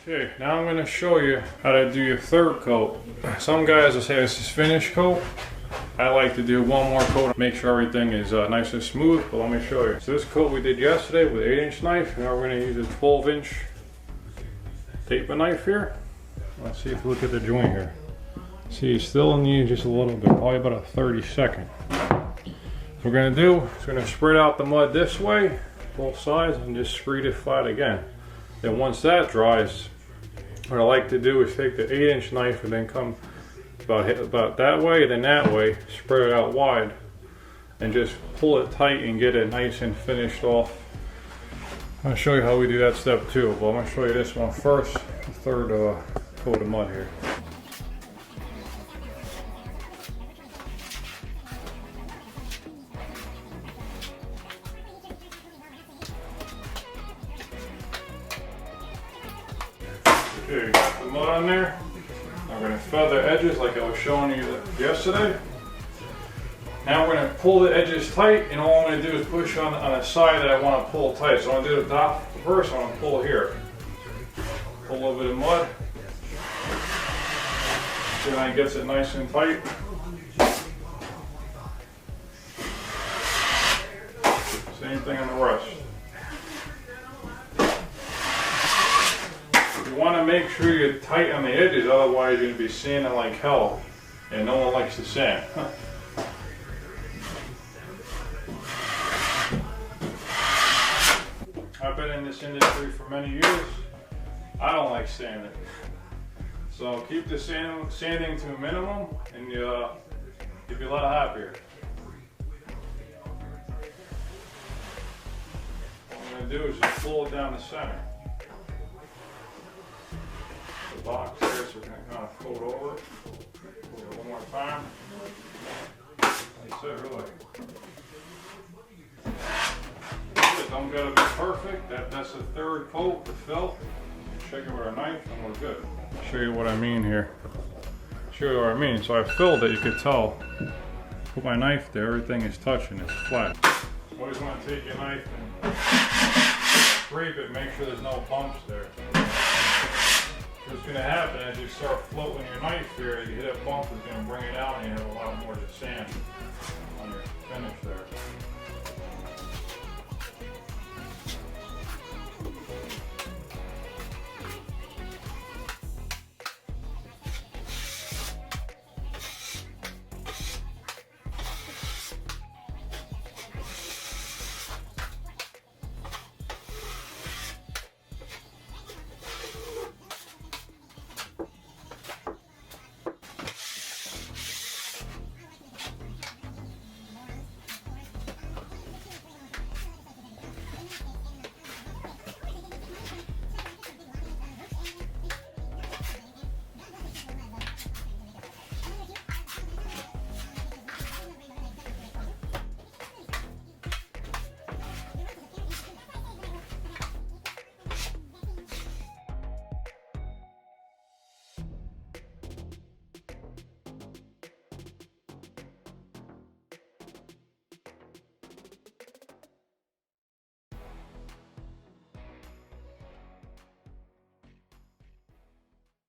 Okay, now I'm going to show you how to do your third coat. Some guys will say this is finish coat. I like to do one more coat, make sure everything is nice and smooth, but let me show you. So this coat we did yesterday with an 8-inch knife. Now we're going to use a 12-inch taper knife here. Let's see if you look at the joint here. See, it's still needs just a little bit, probably about a 32nd. What we're going to do is we're going to spread out the mud this way, both sides, and just screed it flat again. Then once that dries, what I like to do is take the 8-inch knife and then come about that way, then that way, spread it out wide, and just pull it tight and get it nice and finished off. I'll show you how we do that step too, but I'm going to show you this one first, the third coat of mud here. Okay, you got the mud on there. I'm going to feather edges like I was showing you yesterday. Now we're going to pull the edges tight, and all I'm going to do is push on the side that I want to pull tight. So I'm going to do the top first. I'm going to pull here. Pull a little bit of mud. See how it gets it nice and tight. Same thing on the rest. You want to make sure you're tight on the edges, otherwise you're going to be sanding like hell, and no one likes to sand. I've been in this industry for many years. I don't like sanding. So keep the sanding to a minimum, and you'll be a lot happier. What I'm going to do is just pull it down the center. The box there, so we're going to kind of fold over it. Pull it one more time. That's it, really. It don't gotta be perfect. That's the third coat, the felt. Shake it with our knife and we're good. Show you what I mean here. Show you what I mean. So I filled it, you could tell. Put my knife there, everything is touching, it's flat. Always want to take your knife and scrape it, make sure there's no bumps there. What's going to happen as you start floating your knife here, you hit a bump, it's going to bring it out and you have a lot more to sand on your finish there.